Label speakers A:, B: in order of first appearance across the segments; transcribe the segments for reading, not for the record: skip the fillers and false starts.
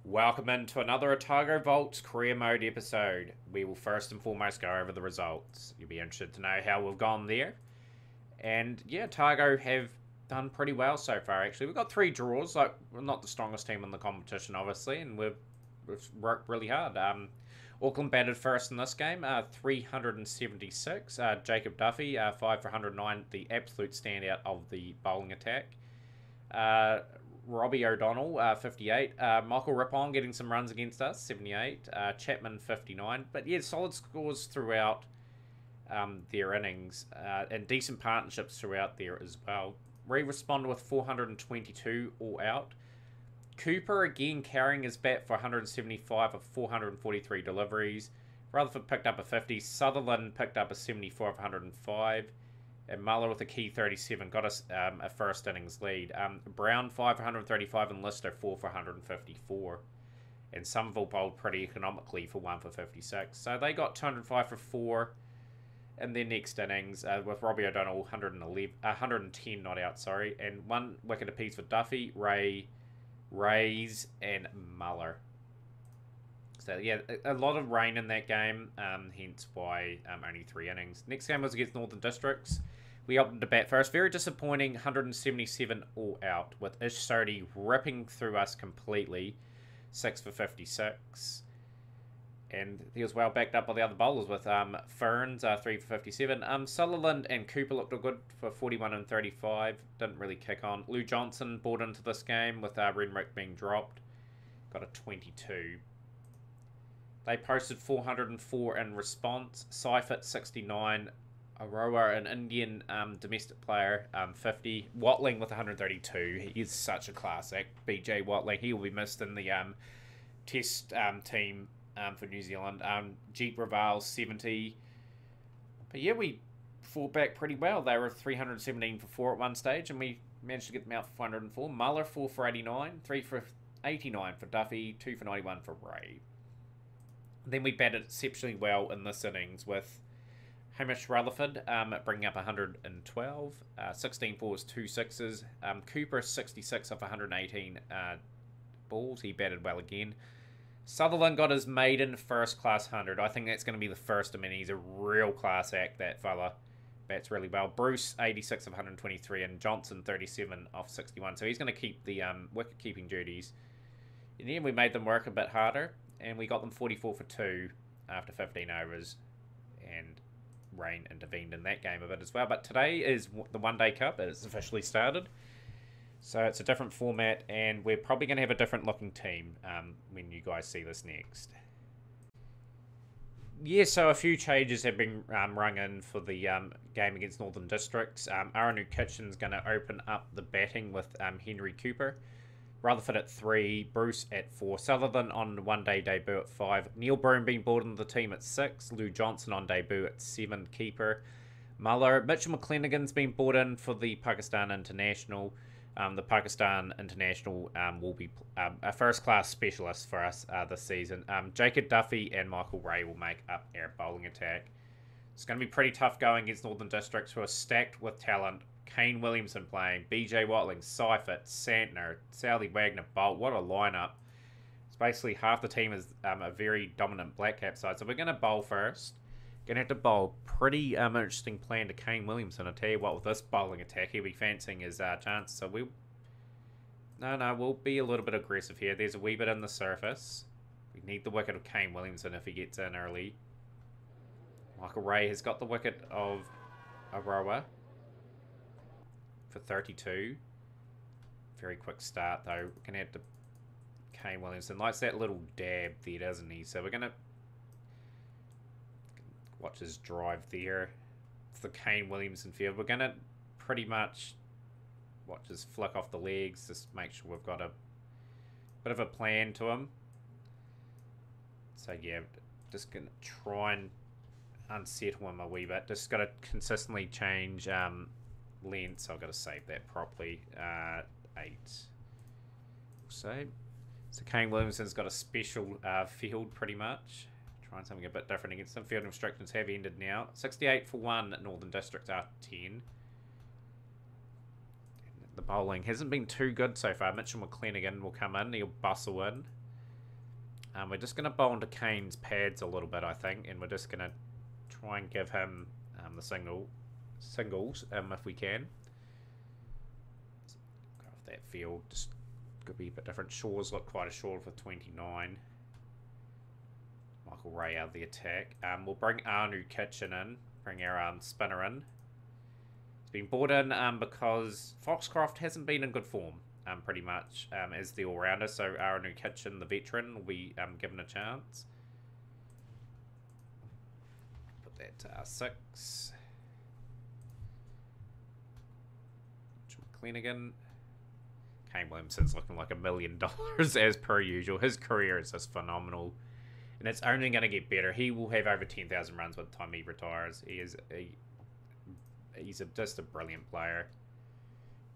A: Welcome into another Otago Vaults Career Mode episode. We will first and foremost go over the results. You'll be interested to know how we've gone there. And yeah, Otago have done pretty well so far actually. We've got 3 draws, like we're not the strongest team in the competition obviously, and we've worked really hard. Auckland batted first in this game, 376. Jacob Duffy, 5 for 109, the absolute standout of the bowling attack. Uh, Robbie O'Donnell, 58. Michael Rippon getting some runs against us, 78. Chapman, 59. But yeah, solid scores throughout their innings and decent partnerships throughout there as well. Reed responded with 422 all out. Cooper again carrying his bat for 175 of 443 deliveries. Rutherford picked up a 50. Sutherland picked up a 74 of 105. And Muller with a key 37 got us a first innings lead. Brown 5 for 135 and Lister 4 for 154. And Somerville bowled pretty economically for 1 for 56. So they got 205 for 4 in their next innings with Robbie O'Donnell 110 not out, sorry. And 1 wicket apiece for Duffy, Rays and Muller. So yeah, a lot of rain in that game, hence why only 3 innings. Next game was against Northern Districts. We opted to bat first. Very disappointing, 177 all out, with Ish Sodhi ripping through us completely, 6 for 56. And he was well backed up by the other bowlers with Ferns, 3 for 57. Sutherland and Cooper looked good for 41 and 35. Didn't really kick on. Lou Johnson brought into this game with Renwick being dropped. Got a 22. They posted 404 in response. Seifert 69. Aroa, an Indian domestic player, 50. Watling with 132. He is such a classic. BJ Watling. He will be missed in the test team for New Zealand. Jeep Raval 70. But yeah, we fought back pretty well. They were 317 for 4 at one stage, and we managed to get them out for 404. Muller 4 for 89. 3 for 89 for Duffy. 2 for 91 for Ray. Then we batted exceptionally well in this innings with Hamish Rutherford bringing up 112, 16 fours, 2 sixes. Cooper 66 off 118 balls. He batted well again. Sutherland got his maiden first class 100. I think that's going to be the first of many. He's a real class act, that fella. Bats really well. Bruce 86 of 123 and Johnson 37 off 61. So he's going to keep the wicket keeping duties. In the end, we made them work a bit harder, and we got them 44 for 2 after 15 overs, and rain intervened in that game a bit as well. But today is the One Day Cup. It has officially started, so it's a different format, and we're probably going to have a different looking team when you guys see this next. Yeah, so a few changes have been rung in for the game against Northern Districts. Aranu Kitchen's going to open up the batting with Henry Cooper. Rutherford at 3, Bruce at 4, Sutherland on one-day debut at 5, Neil Broome being brought into the team at 6, Lou Johnson on debut at 7, keeper, Muller. Mitchell McClenaghan's been brought in for the Pakistan International. The Pakistan International will be a first-class specialist for us this season. Jacob Duffy and Michael Ray will make up our bowling attack. It's going to be pretty tough going against Northern Districts, who are stacked with talent. Kane Williamson playing, BJ Watling, Seifert, Santner, Southey, Wagner, Bolt. What a lineup. It's basically half the team is a very dominant black cap side. So we're going to bowl first. Going to have to bowl. Pretty interesting plan to Kane Williamson. I tell you what, with this bowling attack, he'll be fancying his chance. So we'll be a little bit aggressive here. There's a wee bit in the surface. We need the wicket of Kane Williamson if he gets in early. Michael Ray has got the wicket of Aroa for 32. Very quick start though. We're going to have to... Kane Williamson likes that little dab there, doesn't he? So we're going to watch his drive there. It's the Kane Williamson field. We're going to pretty much watch his flick off the legs. Just make sure we've got a bit of a plan to him. So yeah, just going to try and unsettle him a wee bit. Just got to consistently change length, so I've got to save that properly. 8. Save. So Kane Williamson's got a special field pretty much. Trying something a bit different against them. Field restrictions have ended now. 68 for 1 Northern District after 10. The bowling hasn't been too good so far. Mitchell McClenaghan will come in. He'll bustle in. We're just going to bowl into Kane's pads a little bit, I think, and we're just going to try and give him the singles if we can. Go off that field. Just could be a bit different. Shaw's look quite a short for 29. Michael Ray out of the attack. We'll bring Anu Kitchen in. Bring our spinner in. He's been brought in because Foxcroft hasn't been in good form. Pretty much as the all-rounder, so Anu Kitchen, the veteran, will be given a chance. Put that to R6. McClenaghan. Kane Williamson's looking like $1 million as per usual. His career is just phenomenal, and it's only going to get better. He will have over 10,000 runs by the time he retires. He's just a brilliant player.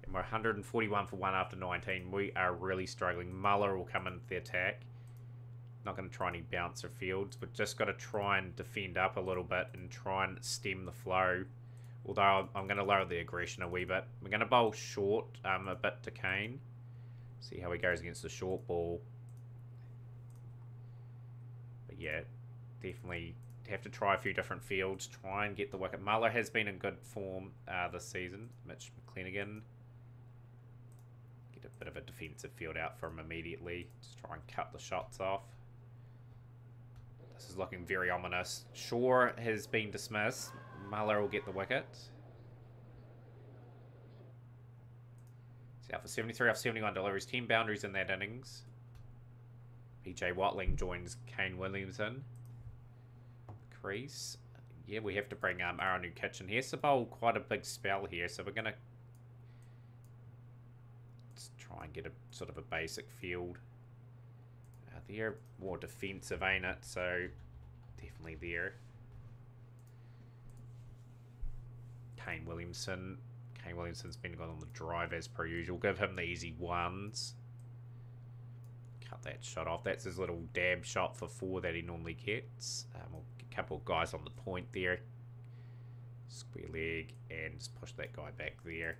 A: And we're 141 for 1 after 19. We are really struggling. Muller will come into the attack. Not going to try any bouncer fields. We've just got to try and defend up a little bit and try and stem the flow. Although I'm going to lower the aggression a wee bit. We're going to bowl short a bit to Kane. See how he goes against the short ball. But yeah, definitely have to try a few different fields. Try and get the wicket. Muller has been in good form this season. Mitch McClenaghan. A bit of a defensive field out for him immediately. Just try and cut the shots off. This is looking very ominous. Shaw has been dismissed. Muller will get the wicket. He's out for 73 off 71 deliveries. 10 boundaries in that innings. BJ Watling joins Kane Williamson. Crease. Yeah, we have to bring Anu Kitchen here. So bowl quite a big spell here. So we're going to try and get a sort of a basic field. They're more defensive, ain't it? So definitely there. Kane Williamson. Kane Williamson's been gone on the drive as per usual. Give him the easy ones. Cut that shot off. That's his little dab shot for 4 that he normally gets. A couple of guys on the point there. Square leg and just push that guy back there.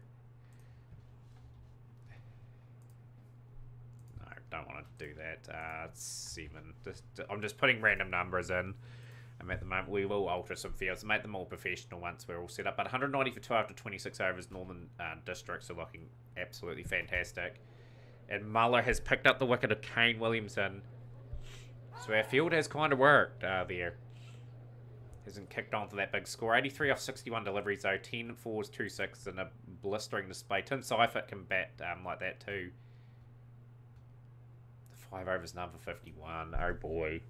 A: Don't want to do that. 7. I'm just putting random numbers in. At the moment, we will alter some fields to make them more professional once we're all set up. But 190 for 2 after 26 overs. Northern Districts are looking absolutely fantastic. And Muller has picked up the wicket of Kane Williamson. So our field has kind of worked there. Hasn't kicked on for that big score. 83 off 61 deliveries though. 10 fours, 2 6s, and a blistering display. Tim Seifert can bat like that too. 5 overs, none for 51. Oh boy.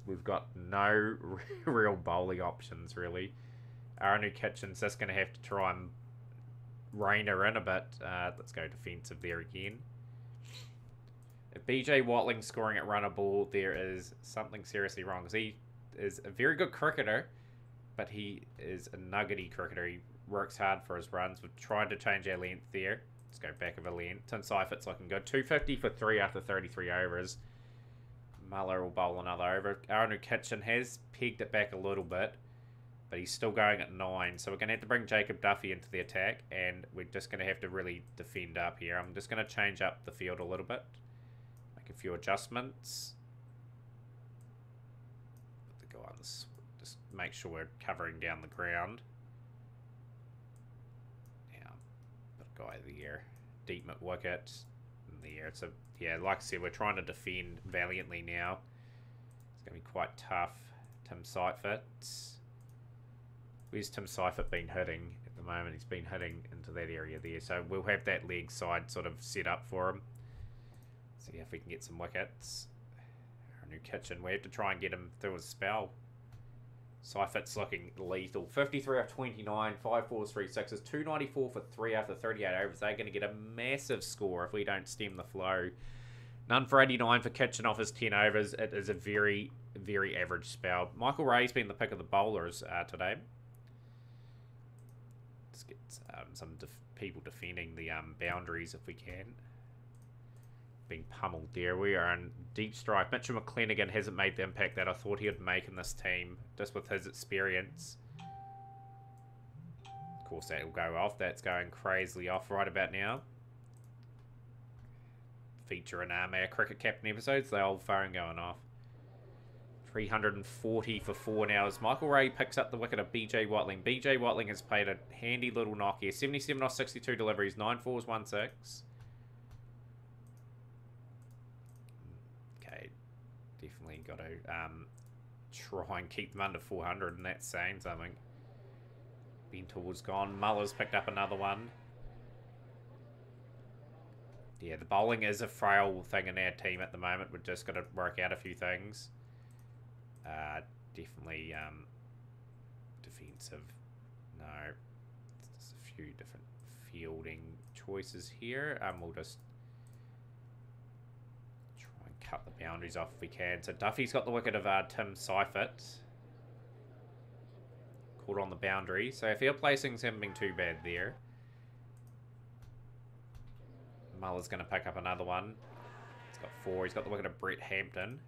A: We've got no real bowling options, really. Anu Kitchen's just going to have to try and rein her in a bit. Let's go defensive there again. If BJ Watling's scoring at runner ball, there is something seriously wrong. Because he is a very good cricketer, but he is a nuggety cricketer. He works hard for his runs. We've tried to change our length there. Let's go back of a length. Tim Seifert's looking good. 250 for 3 after 33 overs. Muller will bowl another over. Anu Kitchen has pegged it back a little bit, but he's still going at 9. So we're going to have to bring Jacob Duffy into the attack, and we're just going to have to really defend up here. I'm just going to change up the field a little bit. Make a few adjustmts. Put the guy on this. Just make sure we're covering down the ground. Guy there, deep mid wicket in the air. So yeah, like I said, we're trying to defend valiantly now. It's going to be quite tough. Tim Seifert. Where's Tim Seifert been hitting at the moment? He's been hitting into that area there. So we'll have that leg side sort of set up for him. See if we can get some wickets. Our new Kitchen. We have to try and get him through his spell. Seifert's looking lethal. 53 off 29, 5 fours, 3 sixes, 294 for 3 after 38 overs. They're going to get a massive score if we don't stem the flow. None for 89 for Kitchen off his 10 overs. It is a very, very average spell. Michael Ray's been the pick of the bowlers today. Let's get some people defending the boundaries if we can. Being pummeled there. We are in deep strike. Mitchell McClenaghan hasn't made the impact that I thought he would make in this team, just with his experience. Of course, that will go off. That's going crazily off right about now. Feature in our cricket captain episodes, the old phone going off. 340 for 4 now as Michael Ray picks up the wicket of BJ Watling. BJ Watling has played a handy little knock here. 77 off 62 deliveries, 9 fours, 1 6. Okay, definitely got to try and keep them under 400, and that's saying something. Bentour's gone. Muller's picked up another one. Yeah, the bowling is a frail thing in our team at the moment. We've just got to work out a few things. Definitely defensive. No, there's a few different fielding choices here. We'll just try and cut the boundaries off if we can. So Duffy's got the wicket of Tim Seifert. Caught on the boundary. So field placings haven't been too bad there. Muller's going to pick up another one. He's got 4. He's got the wicket of Brett Hampton.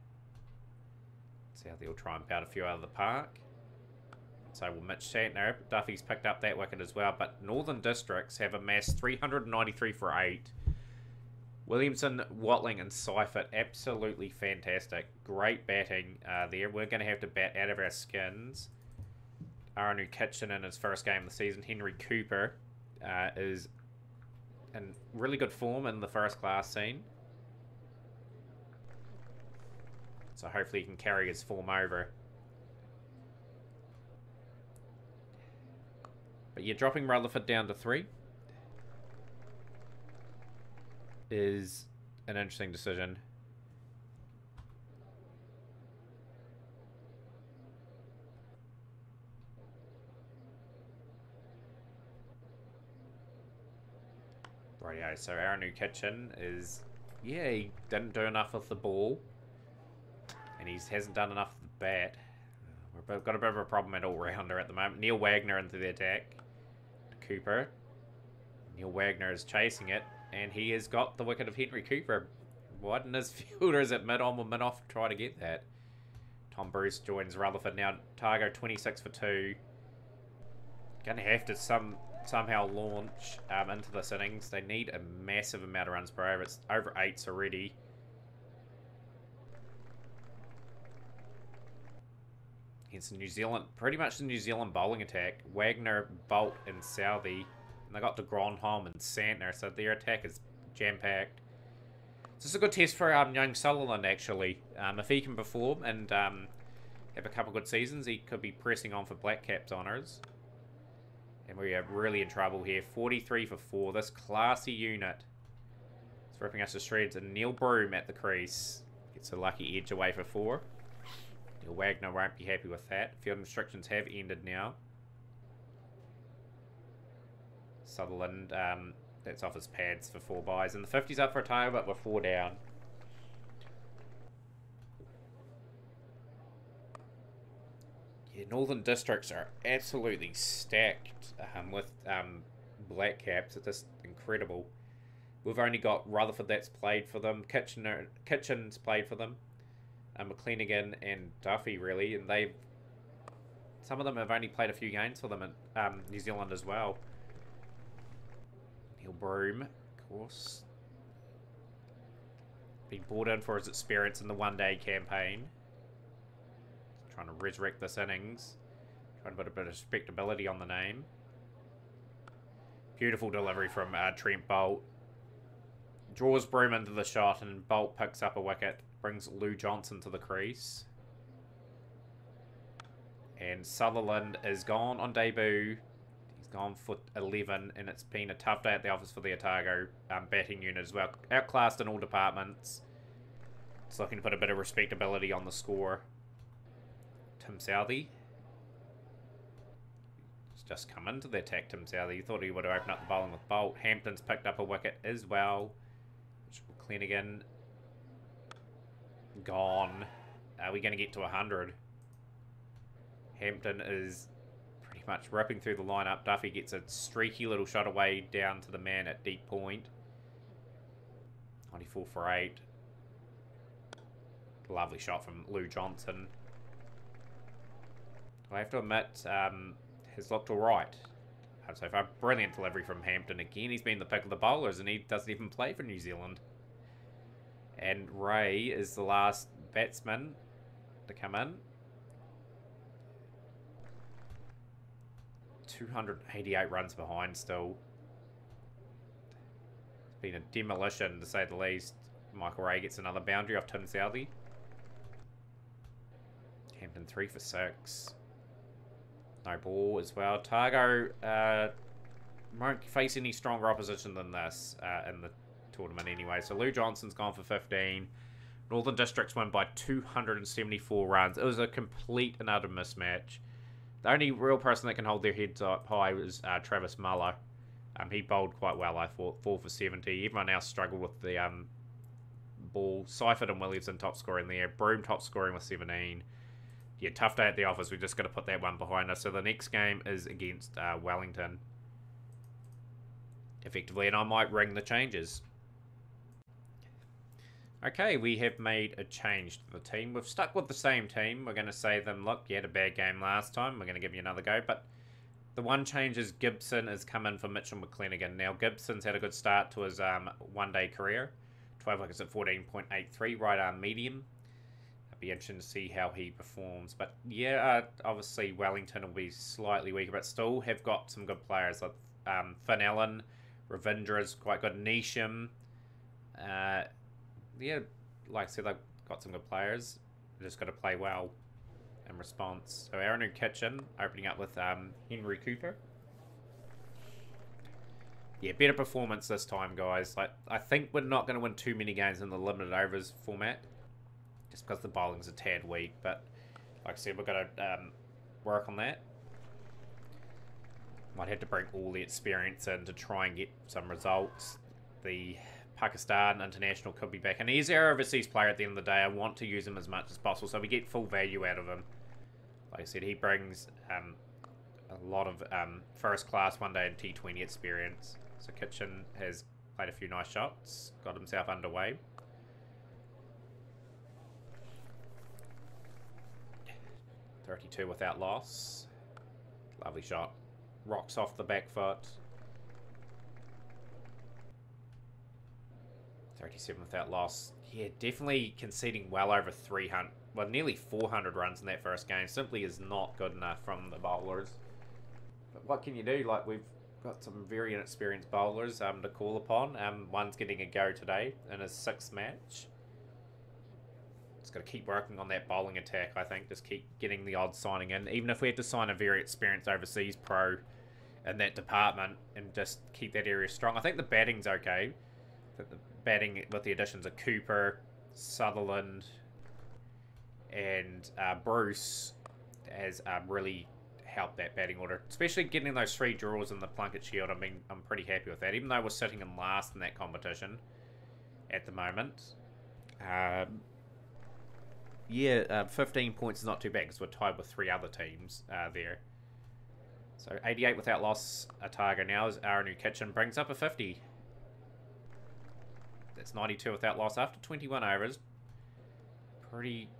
A: See how they'll try and pout a few out of the park. So will Mitch Santner. Duffy's picked up that wicket as well. But Northern Districts have amassed 393 for 8. Williamson, Watling and Seifert, absolutely fantastic. Great batting there. We're going to have to bat out of our skins. Aranu Kitchen in his first game of the season. Henry Cooper is in really good form in the first class scene. So hopefully he can carry his form over. But yeah, dropping Rutherford down to 3 is an interesting decision. Rightio, so our new Kitchen is, yeah, he didn't do enough with the ball. And he hasn't done enough with the bat. We've got a bit of a problem at all-rounder at the moment. Neil Wagner into the attack. Cooper. Neil Wagner is chasing it. And he has got the wicket of Henry Cooper. Why didn't his fielders at mid-on or mid-off try to get that? Tom Bruce joins Rutherford now. Otago 26 for 2. Going to have to somehow launch into this innings. They need a massive amount of runs per over. It's over 8s already. Against New Zealand, pretty much the New Zealand bowling attack. Wagner, Bolt and Southey. And they got to Gronholm and Santner, so their attack is jam-packed. So this is a good test for young Sutherland, actually. If he can perform and have a couple good seasons, he could be pressing on for Black Caps honours. And we are really in trouble here. 43 for 4. This classy unit is ripping us to shreds. And Neil Broom at the crease gets a lucky edge away for 4. Neil Wagner won't be happy with that. Field restrictions have ended now. Sutherland, that's off his pads for 4 byes. And the 50's up for a tail, but we're 4 down. Yeah, Northern Districts are absolutely stacked with Black Caps. It's just incredible. We've only got Rutherford that's played for them. Kitchen's played for them. McClenigan and Duffy, really. And some of them have only played a few games for them in New Zealand as well. Neil Broom, of course. Been brought in for his experience in the one-day campaign. Trying to resurrect this innings. Trying to put a bit of respectability on the name. Beautiful delivery from Trent Bolt. Draws Broom into the shot and Bolt picks up a wicket. Brings Lou Johnson to the crease. And Sutherland is gone on debut. He's gone for 11 and it's been a tough day at the office for the Otago batting unit as well. Outclassed in all departments. Just looking to put a bit of respectability on the score. Tim Southey. He's just come into the attack, Tim Southey. He thought he would have opened up the bowling with Bolt. Hampton's picked up a wicket as well. Clennigan gone. Are we going to get to 100? Hampton is pretty much ripping through the lineup. Duffy gets a streaky little shot away down to the man at deep point. 94 for 8. Lovely shot from Lou Johnson. I have to admit, has looked alright. So far, brilliant delivery from Hampton again. He's been the pick of the bowlers and he doesn't even play for New Zealand. And Ray is the last batsman. to come in. 288 runs behind still. It's been a demolition, to say the least. Michael Ray gets another boundary off Tim Southey. Hampton 3 for 6. No ball as well. Otago won't face any stronger opposition than this in the tournament anyway. So Lou Johnson's gone for 15. Northern Districts won by 274 runs. It was a complete and utter mismatch. The only real person that can hold their heads up high was Travis Muller. He bowled quite well, I thought. 4 for 70. Everyone else struggled with the ball. Seifert and Williamson top scoring there. Broome top scoring with 17. Yeah, tough day at the office. We've just got to put that one behind us. So the next game is against Wellington. Effectively, and I might ring the changes. Okay, we have made a change to the team. We've stuck with the same team. We're going to say them, look, you had a bad game last time. We're going to give you another go. But the one change is Gibson has come in for Mitchell McClenaghan. Now, Gibson's had a good start to his one-day career. 12 wickets at 14.83, right arm medium. It'll be interesting to see how he performs. But, yeah, obviously Wellington will be slightly weaker, but still have got some good players. Like Finn Allen, Ravindra's quite good. Neesham. Yeah, like I said, they've got some good players. They've just got to play well in response. So our new kitchen, opening up with Henry Cooper. Yeah, better performance this time, guys. Like, I think we're not going to win too many games in the limited overs format, just because the bowling's a tad weak. But like I said, we've got to work on that. Might have to bring all the experience in to try and get some results. The Pakistan international could be back. And he's our overseas player at the end of the day. I want to use him as much as possible so we get full value out of him. Like I said, he brings a lot of first class one day and T20 experience. So Kitchen has played a few nice shots, got himself underway. .32 without loss. Lovely shot. Rocks off the back foot. 37 without loss. Yeah, definitely conceding well over 300, well, nearly 400 runs in that first game. Simply is not good enough from the bowlers. But what can you do? Like, we've got some very inexperienced bowlers to call upon. One's getting a go today in his 6th match. Just got to keep working on that bowling attack, I think. Just keep getting the odds signing in. Even if we had to sign a very experienced overseas pro in that department and just keep that area strong. I think the batting's okay. But the batting with the additions of Cooper, Sutherland, and Bruce has really helped that batting order. Especially getting those 3 draws in the Plunket Shield. I mean, I'm pretty happy with that. Even though we're sitting in last in that competition at the moment. Yeah, 15 points is not too bad because we're tied with 3 other teams there. So 88 without loss. Otago now is our new kitchen. Brings up a 50. That's 92 without loss after 21 overs. Pretty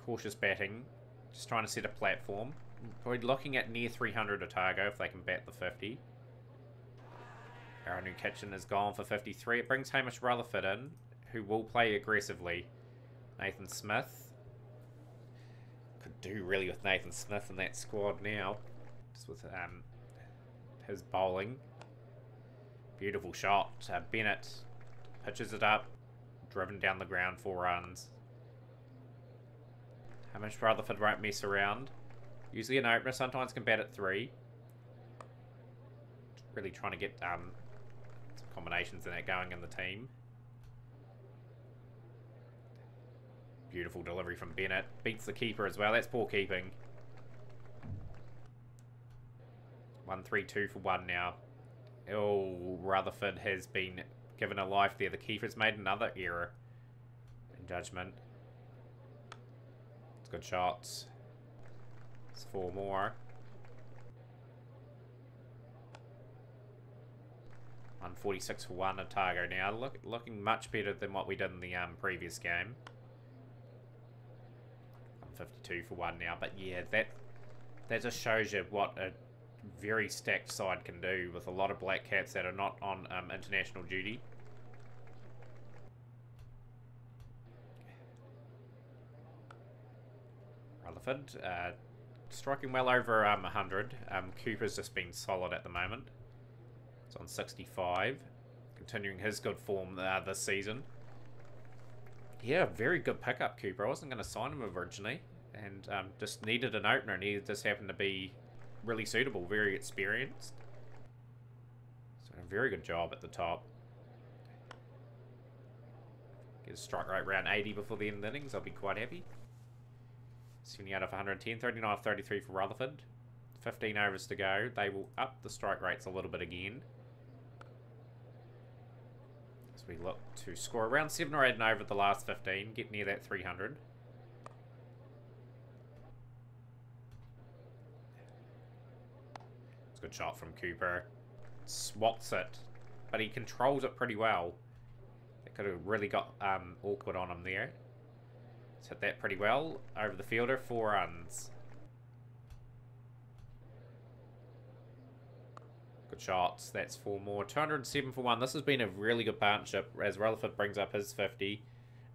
A: cautious batting. Just trying to set a platform. Probably looking at near 300 Otago if they can bat the 50. Our new kitchen is gone for 53. It brings Hamish Rutherford in, who will play aggressively. Nathan Smith. Could do really with Nathan Smith in that squad now. Just with his bowling. Beautiful shot. Bennett pitches it up. Driven down the ground, 4 runs. Hamish Rutherford won't mess around. Usually an opener. Sometimes can bat at 3. Really trying to get some combinations in that going in the team. Beautiful delivery from Bennett. Beats the keeper as well. That's poor keeping. 1-3-2 for 1 now. Oh, Rutherford has been given a life there. The keeper's made another error in judgment. It's good shots. It's 4 more. 146 for 1 Otago now. Looking much better than what we did in the previous game. 152 for 1 now. But yeah, that just shows you what a very stacked side can do with a lot of black caps that are not on international duty. Rutherford, striking well over 100. Cooper's just been solid at the moment. It's on 65. Continuing his good form this season. Yeah, very good pickup, Cooper. I wasn't going to sign him originally. And just needed an opener, and he just happened to be really suitable, very experienced. So a very good job at the top. Get a strike rate around 80 before the end of the innings. I'll be quite happy. 70 out of 110, 39 off 33 for Rutherford. 15 overs to go. They will up the strike rates a little bit again. As we look to score around 7 or 8 and over the last 15. Get near that 300. It's a good shot from Cooper. Swats it. But he controls it pretty well. That could have really got awkward on him there. He's hit that pretty well. Over the fielder, 4 runs. Good shots. That's 4 more. 207 for 1. This has been a really good partnership as Rutherford brings up his 50.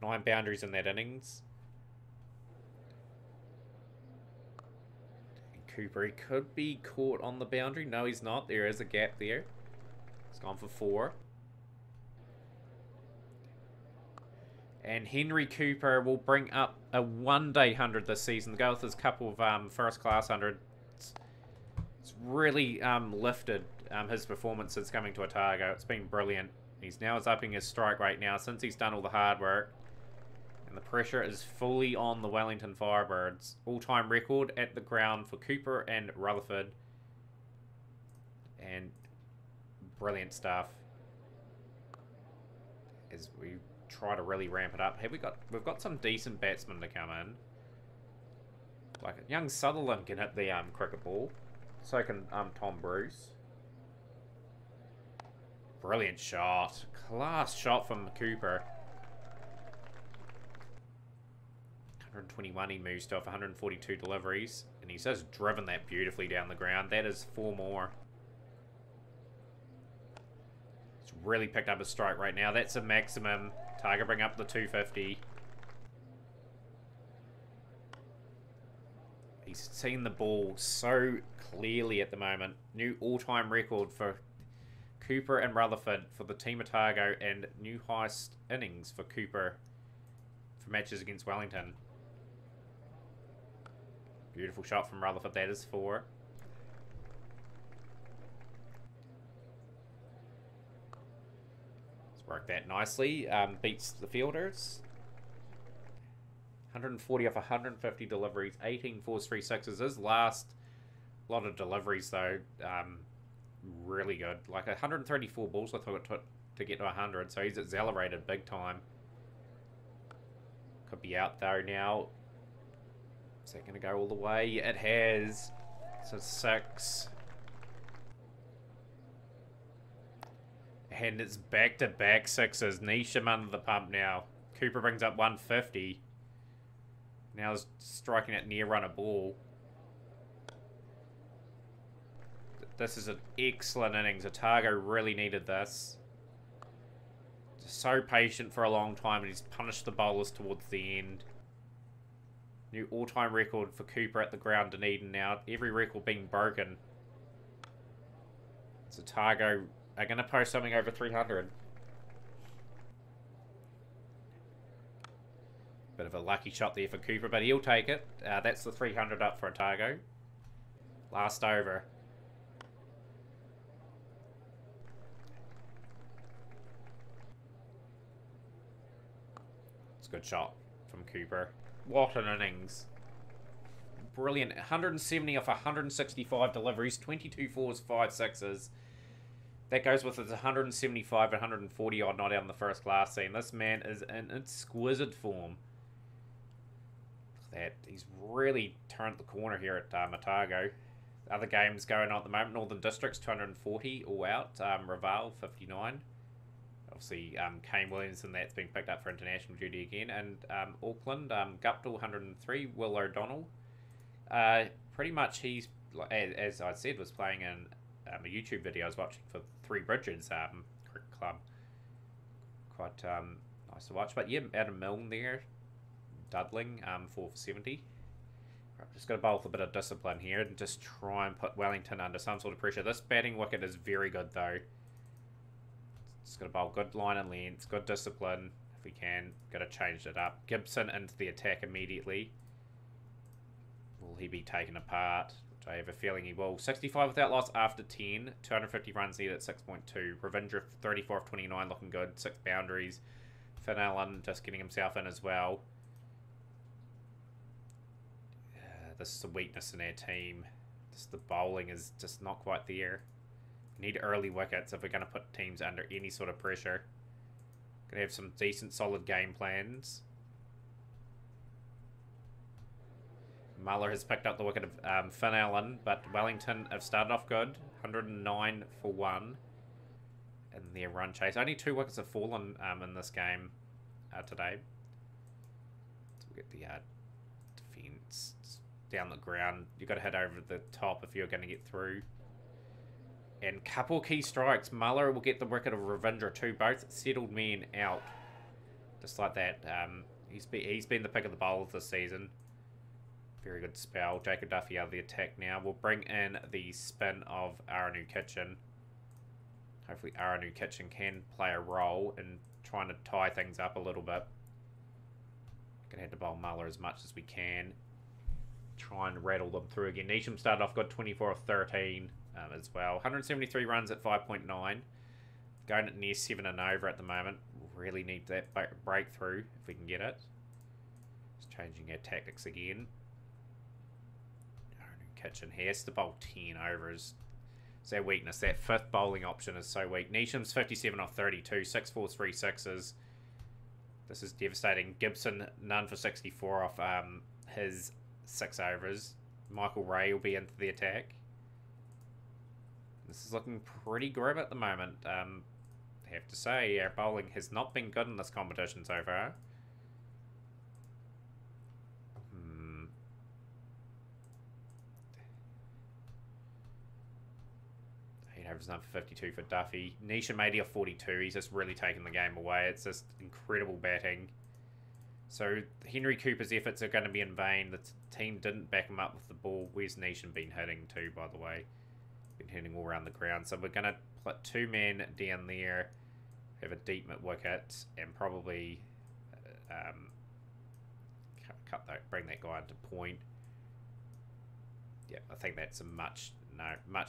A: 9 boundaries in that innings. And Cooper, he could be caught on the boundary. No, he's not. There is a gap there. He's gone for 4. And Henry Cooper will bring up a one-day 100 this season. To go with his couple of first-class 100s. It's really lifted his performance since coming to Otago. It's been brilliant. He's now upping his strike rate now since he's done all the hard work. And the pressure is fully on the Wellington Firebirds. All-time record at the ground for Cooper and Rutherford. And brilliant stuff. As we try to really ramp it up. We've got some decent batsmen to come in. Like young Sutherland can hit the cricket ball. So can Tom Bruce. Brilliant shot. Class shot from Cooper. 121 he moves to off 142 deliveries. And he's just driven that beautifully down the ground. That is 4 more. It's really picked up his strike right now. That's a maximum. Tiger bring up the 250. He's seen the ball so clearly at the moment. New all-time record for Cooper and Rutherford for the team Otago, and new highest innings for Cooper for matches against Wellington. Beautiful shot from Rutherford. That is 4. Let's work that nicely. Beats the fielders. 140 off 150 deliveries, 18 fours, 3 sixes. His last lot of deliveries, though, really good. Like 134 balls, I thought it took to get to 100, so he's accelerated big time. Could be out, though, now. Is that going to go all the way? It has. So 6. And it's back-to-back 6s. Niche him under the pump now. Cooper brings up 150. Now he's striking at near run a ball. This is an excellent innings. Otago really needed this. Just so patient for a long time, and he's punished the bowlers towards the end. New all-time record for Cooper at the ground Dunedin now. Every record being broken. So Otago are going to post something over 300. Bit of a lucky shot there for Cooper, but he'll take it. That's the 300 up for Otago. Last over. It's a good shot from Cooper. What an innings. Brilliant. 170 off 165 deliveries, 22 fours, 5 sixes. That goes with his 175 and 140 odd not out in the first class scene. This man is in exquisite form. That he's really turned the corner here at Otago. Other games going on at the moment. Northern Districts 240 all out. Raval 59. Obviously Kane Williamson, that's been picked up for international duty again. And Auckland Guptill 103. Will O'Donnell. Pretty much he's, as I said, was playing in a YouTube video I was watching for Three Bridges Cricket Club. Quite nice to watch. But yeah, Adam Milne there. Dudling, 4 for 70. Right, just got to bowl with a bit of discipline here and just try and put Wellington under some sort of pressure. This batting wicket is very good though. Just got to bowl good line and length, good discipline if we can. Got to change it up. Gibson into the attack immediately. Will he be taken apart? Which I have a feeling he will. 65 without loss after 10. 250 runs needed at 6.2. Ravindra 34 of 29 looking good. 6 boundaries. Finn Allen just getting himself in as well. This is a weakness in our team. Just the bowling is just not quite there. We need early wickets if we're going to put teams under any sort of pressure. Going to have some decent, solid game plans. Muller has picked up the wicket of Finn Allen, but Wellington have started off good. 109 for 1 in their run chase. Only 2 wickets have fallen in this game today. So we'll get the defence down the ground. You've got to hit over the top if you're going to get through. And couple key strikes. Muller will get the wicket of Ravindra too. Both settled men out. Just like that. He's been the pick of the bowlers this season. Very good spell. Jacob Duffy out of the attack now. We'll bring in the spin of Aranu Kitchen. Hopefully Aranu Kitchen can play a role in trying to tie things up a little bit. Gonna have to bowl Muller as much as we can. Try and rattle them through again. Neesham started off good 24 of 13 as well. 173 runs at 5.9. Going at near 7 and over at the moment. Really need that breakthrough if we can get it. Just changing our tactics again. Kitchen has to bowl 10 overs. It's their weakness. That 5th bowling option is so weak. Neesham's 57 off 32. 6 4s, 3 6s. This is devastating. Gibson, none for 64 off his 6 overs. Michael Ray will be into the attack. This is looking pretty grim at the moment. I have to say, our bowling has not been good in this competition so far. Overs none for 52 for Duffy. Neesham 80 off 42. He's just really taken the game away. It's just incredible batting. So Henry Cooper's efforts are going to be in vain. The team didn't back him up with the ball. Where's Neesham been hitting too, by the way? Been hitting all around the ground. So we're going to put 2 men down there. Have a deep mid wicket and probably bring that guy into point. Yeah, I think that's a much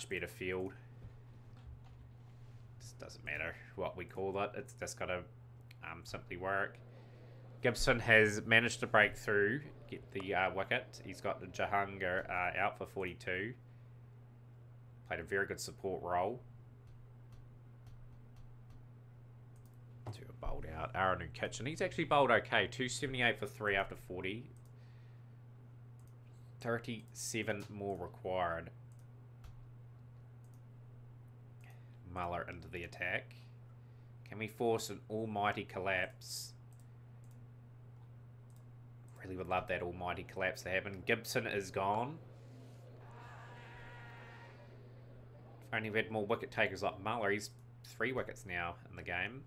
A: better field. Doesn't matter what we call it. It's just got to simply work. Gibson has managed to break through, get the wicket. He's got the Jahangir out for 42. Played a very good support role. To a bowled out. Aranu Kitchen. He's actually bowled okay. 278 for 3 after 40. 37 more required. Muller into the attack. Can we force an almighty collapse? Really would love that almighty collapse to happen. Gibson is gone. If only we had more wicket takers like Muller. He's 3 wickets now in the game.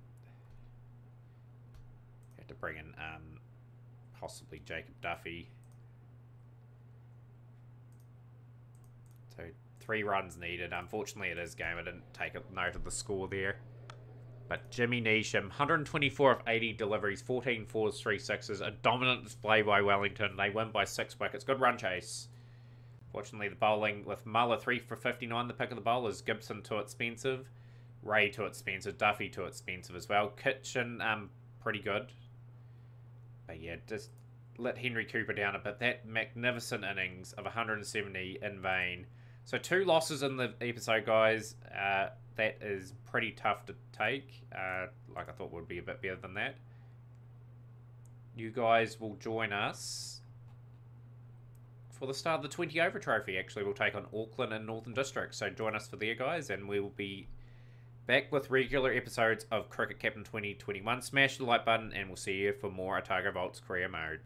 A: Have to bring in possibly Jacob Duffy. So 3 runs needed. Unfortunately, it is game. I didn't take a note of the score there. But Jimmy Neesham, 124 of 80 deliveries, 14 4s, 3 6s. A dominant display by Wellington. They win by 6 wickets. Good run chase. Fortunately, the bowling with Muller 3 for 59. The pick of the bowlers. Gibson too expensive. Ray too expensive. Duffy too expensive as well. Kitchen, pretty good. But yeah, just let Henry Cooper down a bit. That magnificent innings of 170 in vain. So 2 losses in the episode, guys. That is pretty tough to take. Like I thought would be a bit better than that. You guys will join us for the start of the 20 over trophy. Actually, we'll take on Auckland and Northern District. So join us for there, guys. And we will be back with regular episodes of Cricket Captain 2021. Smash the like button and we'll see you for more Otago Volts career mode.